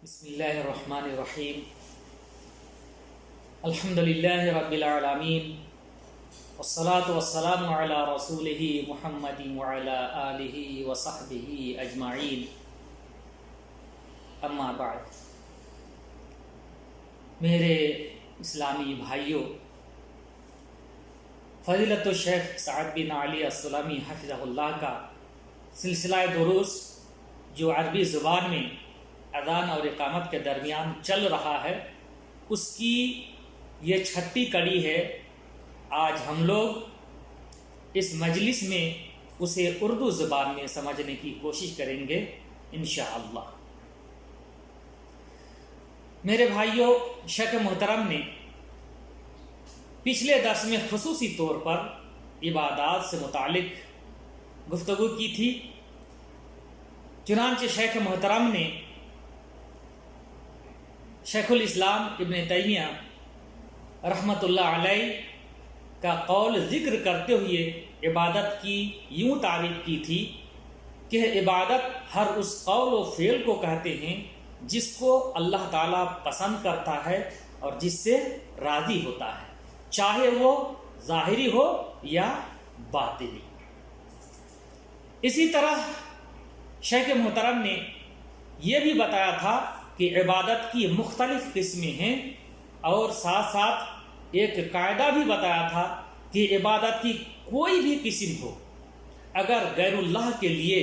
بسم اللہ الرحمن الرحیم الحمدللہ رب العالمین والصلاة والسلام علی رسولہ محمد وعلی آلہ وصحبہ اجمعین، اما بعد۔ میرے اسلامی بھائیوں، فضیلت الشیخ سعد بن علی السلمی حفظہ اللہ کا سلسلہ دروس جو عربی زبان میں اذان اور اقامت کے درمیان چل رہا ہے، اس کی یہ 6ٹی کڑی ہے۔ آج ہم لوگ اس مجلس میں اسے اردو زبان میں سمجھنے کی کوشش کریں گے انشاءاللہ۔ میرے بھائیوں، شیخ محترم نے پچھلے درس میں خصوصی طور پر عبادات سے متعلق گفتگو کی تھی۔ چنانچہ شیخ محترم نے شیخ الاسلام ابن تیمیہ رحمۃ اللہ علیہ کا قول ذکر کرتے ہوئے عبادت کی یوں تعریف کی تھی کہ عبادت ہر اس قول و فعل کو کہتے ہیں جس کو اللہ تعالیٰ پسند کرتا ہے اور جس سے راضی ہوتا ہے، چاہے وہ ظاہری ہو یا باطنی۔ اسی طرح شیخ محترم نے یہ بھی بتایا تھا کہ عبادت کی مختلف قسمیں ہیں، اور ساتھ ساتھ ایک قاعدہ بھی بتایا تھا کہ عبادت کی کوئی بھی قسم ہو، اگر غیر اللہ کے لیے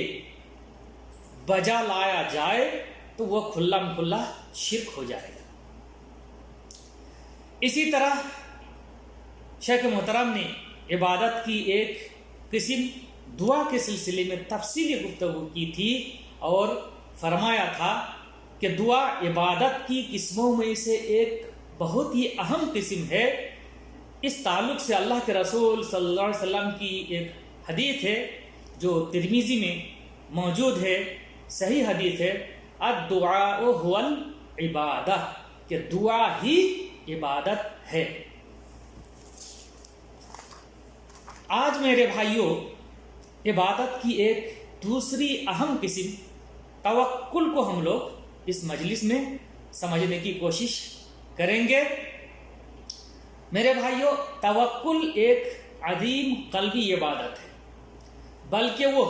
بجا لایا جائے تو وہ کھلم کھلا شرک ہو جائے گا۔ اسی طرح شیخ محترم نے عبادت کی ایک قسم دعا کے سلسلے میں تفصیلی گفتگو کی تھی اور فرمایا تھا کہ دعا عبادت کی قسموں میں سے ایک بہت ہی اہم قسم ہے۔ اس تعلق سے اللہ کے رسول صلی اللہ علیہ وسلم کی ایک حدیث ہے جو ترمذی میں موجود ہے، صحیح حدیث ہے، الدعاء هو العبادہ، کہ دعا ہی عبادت ہے۔ آج میرے بھائیوں، عبادت کی ایک دوسری اہم قسم توکل کو ہم لوگ اس مجلس میں سمجھنے کی کوشش کریں گے۔ میرے بھائیوں، توکل ایک عظیم قلبی عبادت ہے، بلکہ وہ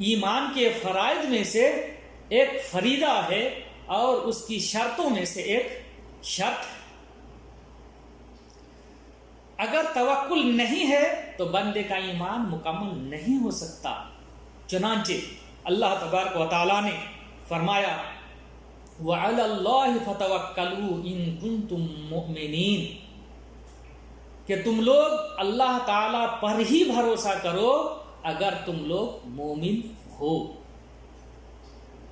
ایمان کے فرائض میں سے ایک فریضہ ہے اور اس کی شرطوں میں سے ایک شرط ہے۔ اگر توکل نہیں ہے تو بندے کا ایمان مکمل نہیں ہو سکتا۔ چنانچہ اللہ تبارک و تعالیٰ نے فرمایا وَعَلَى اللَّهِ فَتَوَكَّلُوا إِن كُنتُم مُؤْمِنِينَ، کہ تم لوگ اللہ تعالیٰ پر ہی بھروسہ کرو اگر تم لوگ مومن ہو۔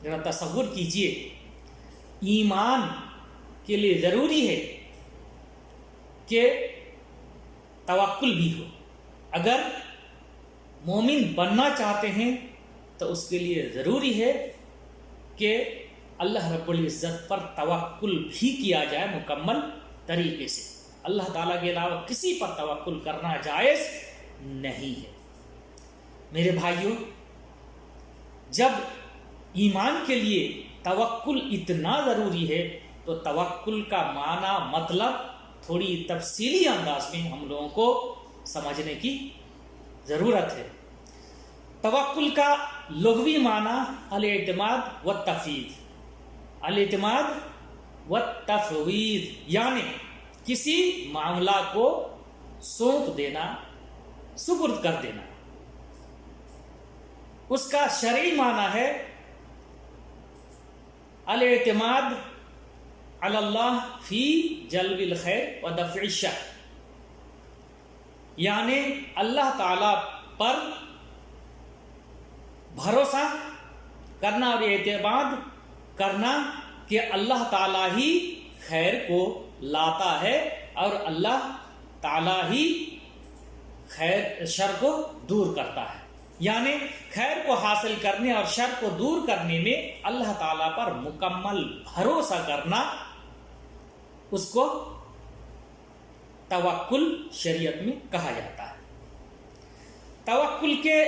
ذرا تصور کیجئے، ایمان کے لیے ضروری ہے کہ توکل بھی ہو۔ اگر مومن بننا چاہتے ہیں تو اس کے لیے ضروری ہے کہ اللہ رب العزت پر توکل بھی کیا جائے مکمل طریقے سے۔ اللہ تعالیٰ کے علاوہ کسی پر توکل کرنا جائز نہیں ہے۔ میرے بھائیوں، جب ایمان کے لیے توکل اتنا ضروری ہے تو توکل کا معنی مطلب تھوڑی تفصیلی انداز میں ہم لوگوں کو سمجھنے کی ضرورت ہے۔ توکل کا لغوی معنی الاعتماد والتفویض، الاعتماد والتفویض، یعنی کسی معاملہ کو سونپ دینا، سپرد کر دینا۔ اس کا شرعی معنی ہے الاعتماد علی اللہ فی جلب الخیر و دفع الشر، یعنی اللہ تعالی پر بھروسہ کرنا اور اعتماد کرنا کہ اللہ تعالیٰ ہی خیر کو لاتا ہے اور اللہ تعالیٰ ہی شر کو دور کرتا ہے، یعنی خیر کو حاصل کرنے اور شر کو دور کرنے میں اللہ تعالیٰ پر مکمل بھروسہ کرنا، اس کو توکل شریعت میں کہا جاتا ہے۔ توکل کے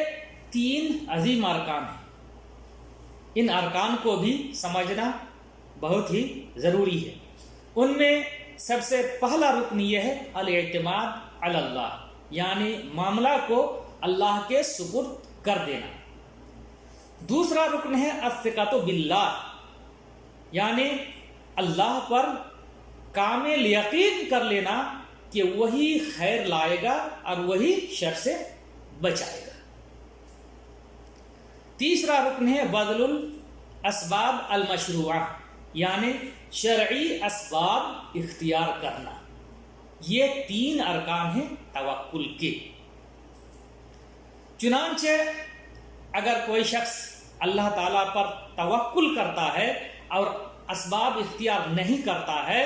3 عظیم ارکان ہیں۔ ان ارکان کو بھی سمجھنا بہت ہی ضروری ہے۔ ان میں سب سے پہلا رکن یہ ہے الاعتماد علی اللہ، یعنی معاملہ کو اللہ کے سپرد کر دینا۔ دوسرا رکن ہے الثقۃ باللہ، یعنی اللہ پر کامل یقین کر لینا کہ وہی خیر لائے گا اور وہی شر سے بچائے گا۔ تیسرا رکن ہے بذل الاسباب المشروعہ، یعنی شرعی اسباب اختیار کرنا۔ یہ 3 ارکان ہیں توکل کے۔ چنانچہ اگر کوئی شخص اللہ تعالیٰ پر توکل کرتا ہے اور اسباب اختیار نہیں کرتا ہے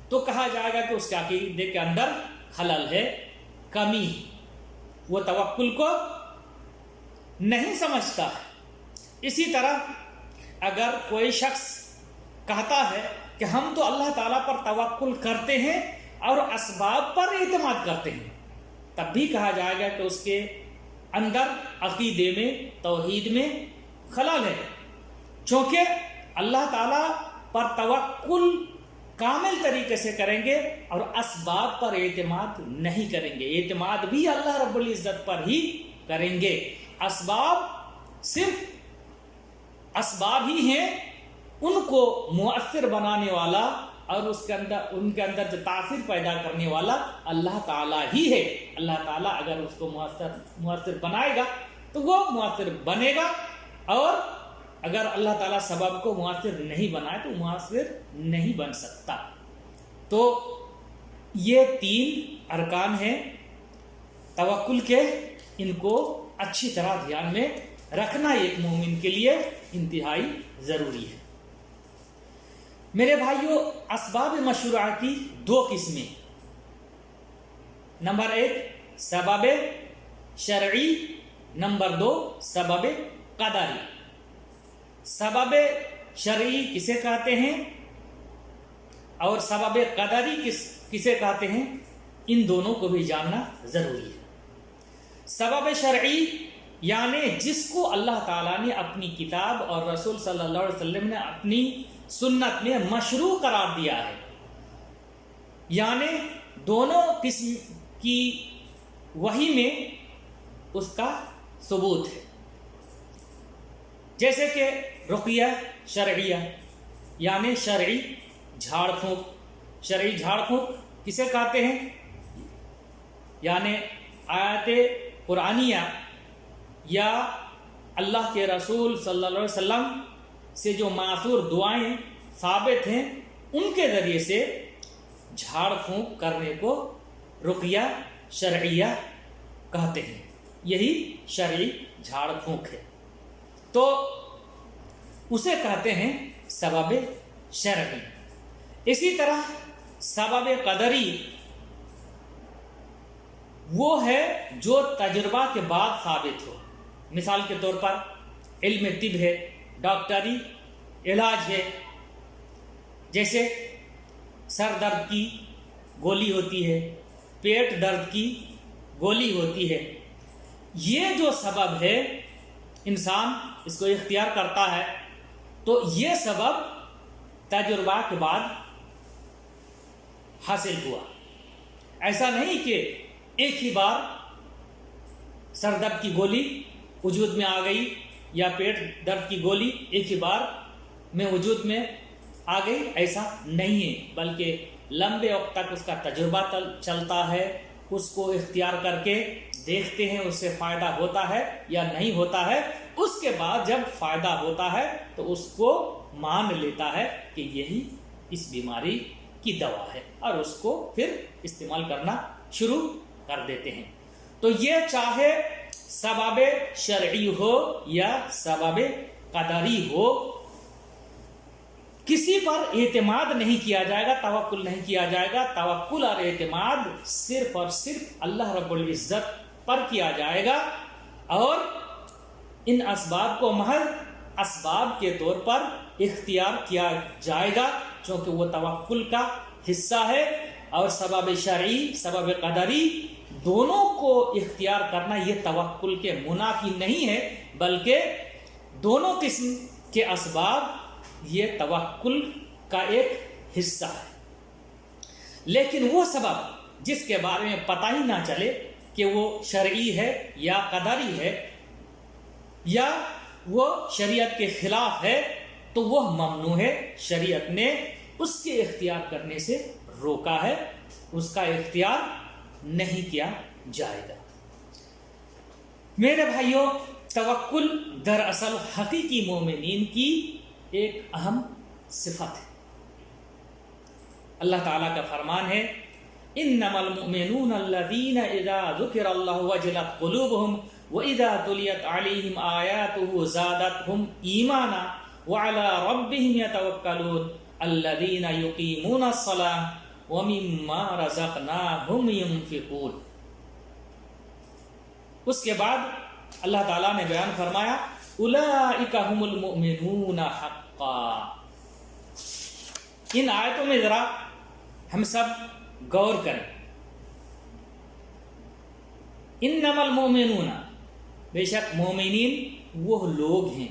تو کہا جائے گا کہ اس کے عقیدے کے اندر خلل ہے، کمی ہے، وہ توکل کو نہیں سمجھتا ہے۔ اسی طرح اگر کوئی شخص کہتا ہے کہ ہم تو اللہ تعالیٰ پر توکل کرتے ہیں اور اسباب پر اعتماد کرتے ہیں، تب بھی کہا جائے گا کہ اس کے اندر عقیدے میں، توحید میں خلل ہے، چونکہ اللہ تعالیٰ پر توکل کامل طریقے سے کریں گے اور اسباب پر اعتماد نہیں کریں گے۔ اعتماد بھی اللہ رب العزت پر ہی کریں گے۔ اسباب صرف اسباب ہی ہیں، ان کو مؤثر بنانے والا اور ان کے اندر جو تاثیر پیدا کرنے والا اللہ تعالیٰ ہی ہے۔ اللہ تعالیٰ اگر اس کو مؤثر بنائے گا تو وہ مؤثر بنے گا، اور اگر اللہ تعالیٰ سبب کو مؤثر نہیں بنائے تو مؤثر نہیں بن سکتا۔ تو یہ 3 ارکان ہیں توکل کے، ان کو اچھی طرح دھیان میں رکھنا ایک مومن کے لیے انتہائی ضروری ہے۔ میرے بھائیوں، اسباب مشروعہ کی 2 قسمیں۔ نمبر 1 سبب شرعی، نمبر 2 سبب قدری۔ سبب شرعی کسے کہتے ہیں اور سبب قدری کسے کہتے ہیں، ان دونوں کو بھی جاننا ضروری ہے۔ سبب شرعی یعنی جس کو اللہ تعالیٰ نے اپنی کتاب اور رسول صلی اللہ علیہ وسلم نے اپنی سنت میں مشروع قرار دیا ہے، یعنی دونوں قسم کی وحی میں اس کا ثبوت ہے۔ جیسے کہ رقیہ شرعیہ، یعنی شرعی جھاڑ پھونک۔ شرعی جھاڑ پھونک کسے کہتے ہیں، یعنی آیات قرآنیہ یا اللہ کے رسول صلی اللہ علیہ وسلم سے جو ماثور دعائیں ثابت ہیں ان کے ذریعے سے جھاڑ پھونک کرنے کو رقیہ شرعیہ کہتے ہیں۔ یہی شرعی جھاڑ پھونک ہے، تو اسے کہتے ہیں سبب شرعی۔ اسی طرح سبب قدری وہ ہے جو تجربہ کے بعد ثابت ہو۔ مثال کے طور پر علم طب ہے، ڈاکٹری علاج ہے، جیسے سر درد کی گولی ہوتی ہے، پیٹ درد کی گولی ہوتی ہے۔ یہ جو سبب ہے انسان اس کو اختیار کرتا ہے، تو یہ سبب تجربہ کے بعد حاصل ہوا۔ ایسا نہیں کہ ایک ہی بار سر درد کی گولی وجود میں آ گئی یا پیٹ درد کی گولی ایک ہی بار میں وجود میں آ گئی، ایسا نہیں ہے، بلکہ لمبے وقت تک اس کا تجربہ چلتا ہے، اس کو اختیار کر کے دیکھتے ہیں اس سے فائدہ ہوتا ہے یا نہیں ہوتا ہے۔ اس کے بعد جب فائدہ ہوتا ہے تو اس کو مان لیتا ہے کہ یہی اس بیماری کی دوا ہے، اور اس کو پھر استعمال کرنا شروع کر دیتے ہیں۔ تو یہ چاہے سبب شرعی ہو یا سبب قدری ہو، کسی پر اعتماد نہیں کیا جائے گا، توکل نہیں کیا جائے گا۔ توکل اور اعتماد صرف اور صرف اللہ رب العزت پر کیا جائے گا، اور ان اسباب کو محض اسباب کے طور پر اختیار کیا جائے گا، چونکہ وہ توکل کا حصہ ہے، اور سبب شرعی سبب قدری دونوں کو اختیار کرنا یہ توکل کے منافی نہیں ہے، بلکہ دونوں قسم کے اسباب یہ توکل کا ایک حصہ ہے. لیکن وہ سبب جس کے بارے میں پتہ ہی نہ چلے کہ وہ شرعی ہے یا قدری ہے یا وہ شریعت کے خلاف ہے تو وہ ممنوع ہے. شریعت نے اس کے اختیار کرنے سے روکا ہے، اس کا اختیار نہیں کیا جائے گا. میرے بھائیوں، توکل دراصل حقیقی مومنین کی ایک اہم صفت ہے. اللہ تعالیٰ کا فرمان ہے انما المؤمنون الذین اذا ذکر اللہ وجلت قلوبهم واذا تلیت علیہم آیاتہ زادتہم ایمانا وعلی ربہم یتوکلون الذین یقیمون الصلاة ومما رزقناہم ينفقون. اس کے بعد اللہ تعالیٰ نے بیان فرمایا اولئک هم المؤمنون حقا. ان آیتوں میں ذرا ہم سب غور کریں. انما المؤمنون، بے شک مومنین وہ لوگ ہیں،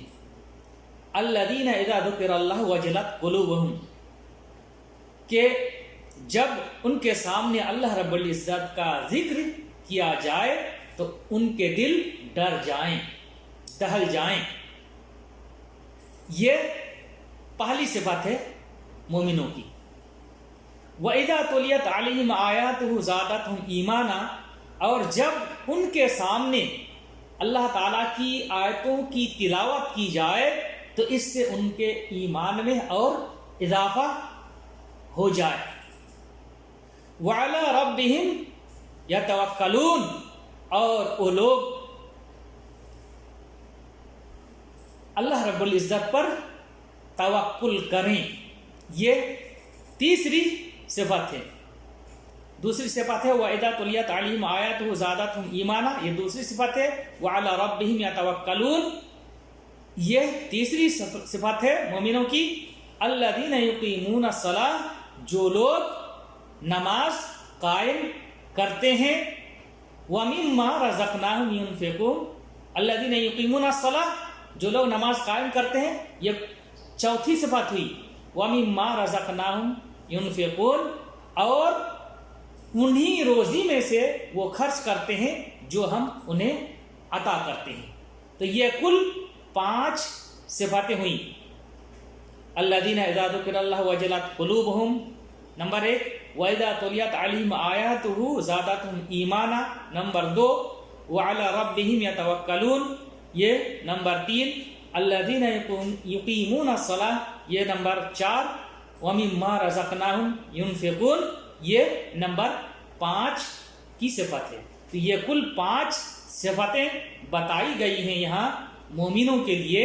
الذین اذا ذکر اللہ وجلت قلوبہم، کہ جب ان کے سامنے اللہ رب العزت کا ذکر کیا جائے تو ان کے دل ڈر جائیں، دہل جائیں. یہ پہلی صفت ہے مومنوں کی. وَإِذَا تُلِيَتْ عَلَيْهِمْ آيَاتُهُ زَادَتْهُمْ ایمانا، اور جب ان کے سامنے اللہ تعالیٰ کی آیتوں کی تلاوت کی جائے تو اس سے ان کے ایمان میں اور اضافہ ہو جائے. وَعَلَى رَبِّهِمْ يَتَوَكَّلُونَ، اور وہ لوگ اللہ رب العزت پر توکل کریں. یہ تیسری صفت ہے. دوسری صفت ہے وَإِذَا تُلِيَتْ عَلَيْهِمْ آيَاتُهُ زَادَتْهُمْ ایمانا، یہ دوسری صفت ہے. وَعَلَى رَبِّهِمْ يَتَوَكَّلُونَ، یہ تیسری صفت ہے مومنوں کی. الَّذِينَ يُقِيمُونَ الصَّلَاةَ، جو لوگ نماز قائم کرتے ہیں. وَمِمَّا رَزَقْنَاهُمْ يُنْفِقُونَ، الَّذِينَ يُقِيمُونَ الصَّلَاةَ، جو لوگ نماز قائم کرتے ہیں. یہ چوتھی صفت ہوئی. وَمِمَّا رَزَقْنَاهُمْ يُنْفِقُونَ، اور انہی روزی میں سے وہ خرچ کرتے ہیں جو ہم انہیں عطا کرتے ہیں. تو یہ کل 5 صفاتیں ہوئیں. الذین اذا ذکر اللہ وجلت قلوبہم، نمبر 1. وَإِذَا تُلِيَتْ عَلَيْهِمْ آیَاتُهُ زَادَتْهُمْ ایمانا، نمبر 2. وَعَلَى رَبِّهِمْ يَتَوَكَّلُونَ، یہ نمبر 3. الذین یقیمون الصلاۃ، یہ نمبر 4. وَمِمَّا رَزَقْنَاهُمْ يُنْفِقُونَ، یہ نمبر 5 کی صفت ہے. تو یہ کل 5 صفتیں بتائی گئی ہیں یہاں مومنوں کے لیے،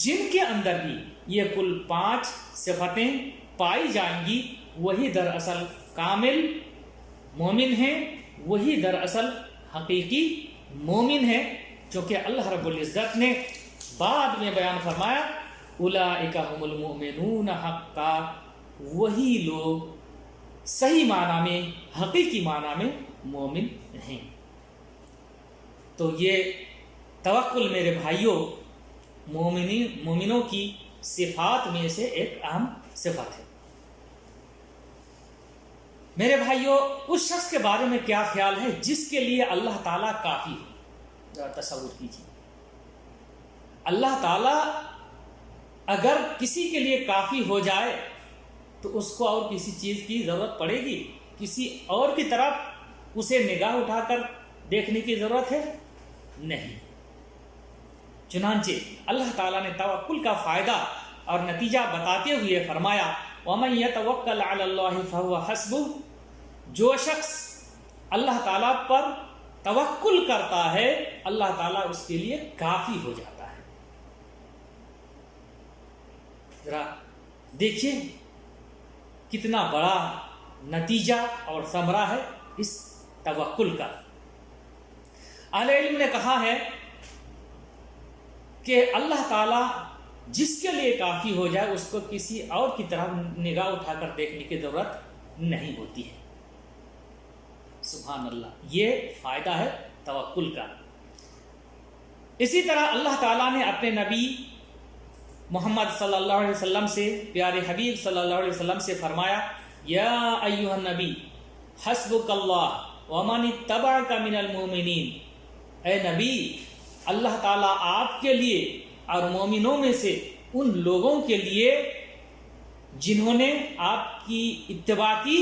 جن کے اندر بھی یہ کل 5 صفتیں پائی جائیں گی وہی دراصل کامل مومن ہیں، وہی دراصل حقیقی مومن ہیں. چونکہ اللہ رب العزت نے بعد میں بیان فرمایا اولئک هم المؤمنون حقا، وہی لوگ صحیح معنی میں، حقیقی معنی میں مومن ہیں. تو یہ توکل میرے بھائیوں مومنوں کی صفات میں سے ایک اہم صفت ہے. میرے بھائیوں، اس شخص کے بارے میں کیا خیال ہے جس کے لیے اللہ تعالیٰ کافی ہے؟ ذرا تصور کیجیے، اللہ تعالیٰ اگر کسی کے لیے کافی ہو جائے تو اس کو اور کسی چیز کی ضرورت پڑے گی؟ کسی اور کی طرف اسے نگاہ اٹھا کر دیکھنے کی ضرورت ہے؟ نہیں. چنانچہ اللہ تعالیٰ نے توکل کا فائدہ اور نتیجہ بتاتے ہوئے فرمایا وَمَن يَتَوَكَّلْ عَلَى اللَّهِ فَهُوَ حَسْبُهُ، جو شخص اللہ تعالیٰ پر توکل کرتا ہے اللہ تعالیٰ اس کے لیے کافی ہو جاتا ہے. ذرا دیکھیے کتنا بڑا نتیجہ اور ثمرہ ہے اس توکل کا. اہل علم نے کہا ہے کہ اللہ تعالیٰ جس کے لیے کافی ہو جائے اس کو کسی اور کی طرف نگاہ اٹھا کر دیکھنے کی ضرورت نہیں ہوتی ہے. سبحان اللہ، یہ فائدہ ہے توکل کا. اسی طرح اللہ تعالیٰ نے اپنے نبی محمد صلی اللہ علیہ وسلم سے، پیارے حبیب صلی اللہ علیہ وسلم سے فرمایا یا ایھا النبی حسبک اللہ ومن اتبعک من المؤمنین، اے نبی اللہ تعالیٰ آپ کے لیے اور مومنوں میں سے ان لوگوں کے لیے جنہوں نے آپ کی اتباع کی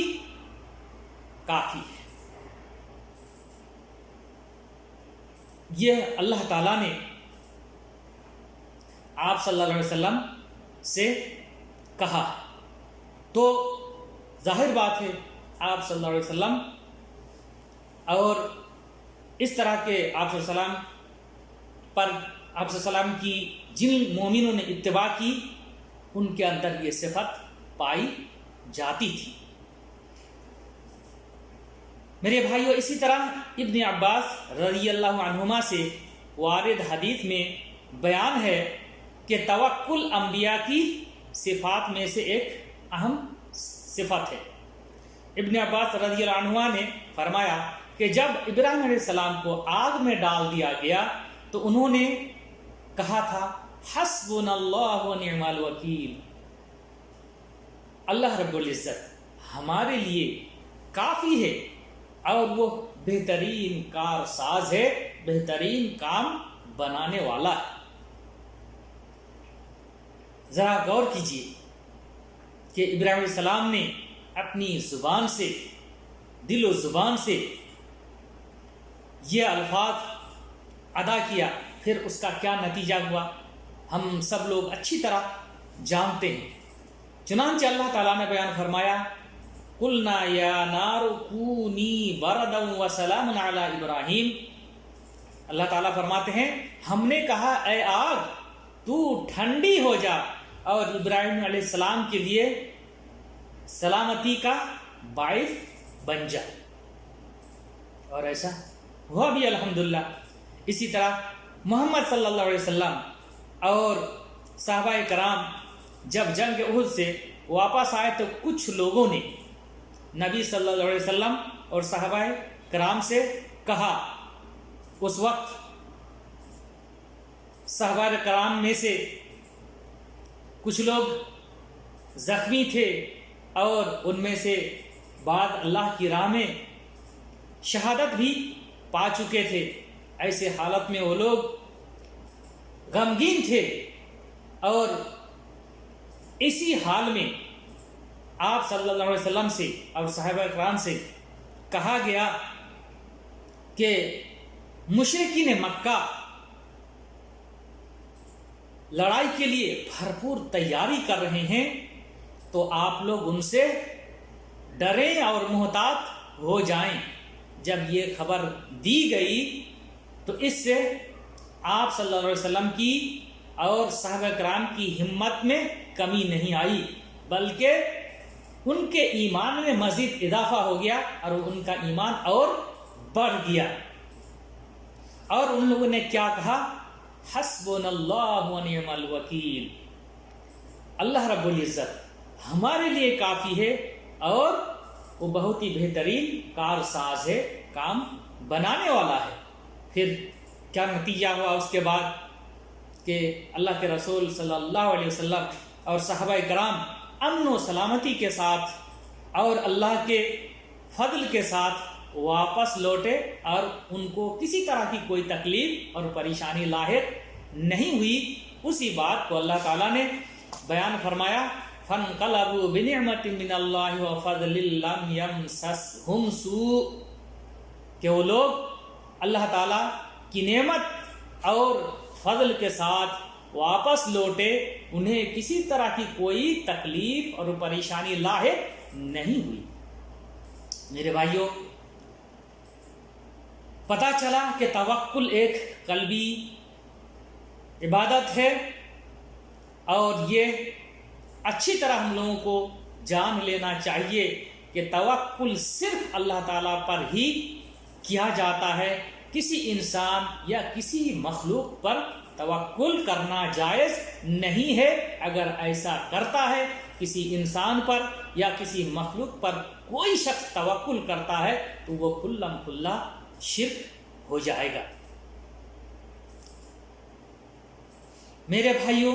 کافی ہے۔ یہ اللہ تعالیٰ نے آپ صلی اللہ علیہ وسلم سے کہا، تو ظاہر بات ہے آپ صلی اللہ علیہ وسلم اور اس طرح کے آپ صلی اللہ علیہ وسلم پر آپ صلی اللہ علیہ وسلم کی جن مومنوں نے اتباع کی ان کے اندر یہ صفت پائی جاتی تھی۔ میرے بھائیو، اسی طرح ابن عباس رضی اللہ عنہما سے وارد حدیث میں بیان ہے کہ توکل انبیاء کی صفات میں سے ایک اہم صفت ہے۔ ابن عباس رضی اللہ عنہ نے فرمایا کہ جب ابراہیم علیہ السلام کو آگ میں ڈال دیا گیا تو انہوں نے کہا تھا حسبنا اللہ و نعم الوکیل، اللہ رب العزت ہمارے لیے کافی ہے اور وہ بہترین کار ساز ہے، بہترین کام بنانے والا ہے۔ ذرا غور کیجئے کہ ابراہیم علیہ السلام نے اپنی زبان سے، دل و زبان سے یہ الفاظ ادا کیا، پھر اس کا کیا نتیجہ ہوا ہم سب لوگ اچھی طرح جانتے ہیں۔ چنانچہ اللہ تعالیٰ نے بیان فرمایا قُلْنَا يَا نَارُ كُونِي بَرْدًا وَسَلَامًا عَلَىٰ ابراہیم، اللہ تعالیٰ فرماتے ہیں ہم نے کہا اے آگ تو ٹھنڈی ہو جا اور ابراہیم علیہ السلام کے لیے سلامتی کا باعث بن جا، اور ایسا ہوا بھی الحمدللہ۔ اسی طرح محمد صلی اللہ علیہ وسلم اور صحابہ کرام جب جنگ احد سے واپس آئے تو کچھ لوگوں نے نبی صلی اللہ علیہ وسلم اور صحابہ کرام سے کہا، اس وقت صحابہ کرام میں سے کچھ لوگ زخمی تھے اور ان میں سے بعض اللہ کی راہ میں شہادت بھی پا چکے تھے۔ ایسے حالت میں وہ لوگ غمگین تھے، اور اسی حال میں آپ صلی اللہ علیہ وسلم سے اور صحابہ کرام سے کہا گیا کہ مشرکین مکہ لڑائی کے لیے بھرپور تیاری کر رہے ہیں، تو آپ لوگ ان سے ڈریں اور محتاط ہو جائیں۔ جب یہ خبر دی گئی تو اس سے آپ صلی اللہ علیہ وسلم کی اور صحابہ کرام کی ہمت میں کمی نہیں آئی، بلکہ ان کے ایمان میں مزید اضافہ ہو گیا اور ان کا ایمان اور بڑھ گیا۔ اور ان لوگوں نے کیا کہا؟ حسبنا اللہ و نعم الوکیل، اللہ رب العزت ہمارے لیے کافی ہے اور وہ بہت ہی بہترین کار ساز ہے، کام بنانے والا ہے۔ پھر کیا نتیجہ ہوا اس کے بعد کہ اللہ کے رسول صلی اللہ علیہ وسلم اور صحابہ کرام امن و سلامتی کے ساتھ اور اللہ کے فضل کے ساتھ واپس لوٹے، اور ان کو کسی طرح کی کوئی تکلیف اور پریشانی لاحق نہیں ہوئی۔ اسی بات کو اللہ تعالیٰ نے بیان فرمایا فَانْقَلَبُوا بِنِعْمَةٍ مِّنَ اللَّهِ وَفَضْلٍ لَّمْ يَمْسَسْهُمْ سُوءٌ، کہ وہ لوگ اللہ تعالیٰ کی نعمت اور فضل کے ساتھ واپس لوٹے، انہیں کسی طرح کی کوئی تکلیف اور پریشانی لاحق نہیں ہوئی۔ میرے بھائیوں، پتہ چلا کہ توکل ایک قلبی عبادت ہے، اور یہ اچھی طرح ہم لوگوں کو جان لینا چاہیے کہ توکل صرف اللہ تعالیٰ پر ہی کیا جاتا ہے۔ کسی انسان یا کسی مخلوق پر توکل کرنا جائز نہیں ہے۔ اگر ایسا کرتا ہے، کسی انسان پر یا کسی مخلوق پر کوئی شخص توکل کرتا ہے تو وہ کلم کلا شرک ہو جائے گا۔ میرے بھائیوں،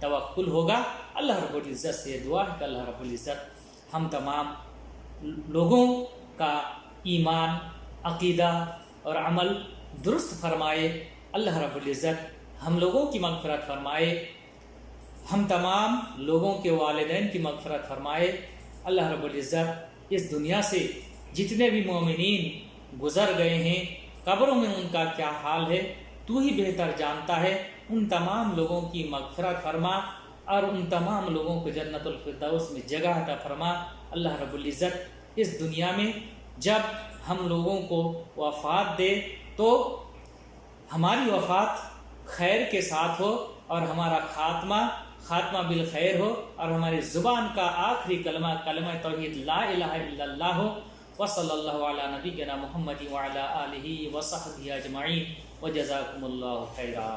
توکل ہوگا۔ اللہ رب العزت سے دعا ہے کہ اللہ رب العزت ہم تمام لوگوں کا ایمان، عقیدہ اور عمل درست فرمائے۔ اللہ رب العزت ہم لوگوں کی مغفرت فرمائے، ہم تمام لوگوں کے والدین کی مغفرت فرمائے۔ اللہ رب العزت اس دنیا سے جتنے بھی مومنین گزر گئے ہیں قبروں میں ان کا کیا حال ہے تو ہی بہتر جانتا ہے، ان تمام لوگوں کی مغفرت فرما اور ان تمام لوگوں کو جنت الفردوس میں جگہ عطا فرما۔ اللہ رب العزت اس دنیا میں جب ہم لوگوں کو وفات دے تو ہماری وفات خیر کے ساتھ ہو اور ہمارا خاتمہ بالخیر ہو اور ہماری زبان کا آخری کلمہ توحید لا الہ الا اللہ ہو۔ وصلی اللہ علی نبینا محمد وعلی آلہ وصحبہ اجمعین وجزاکم اللہ خیرا۔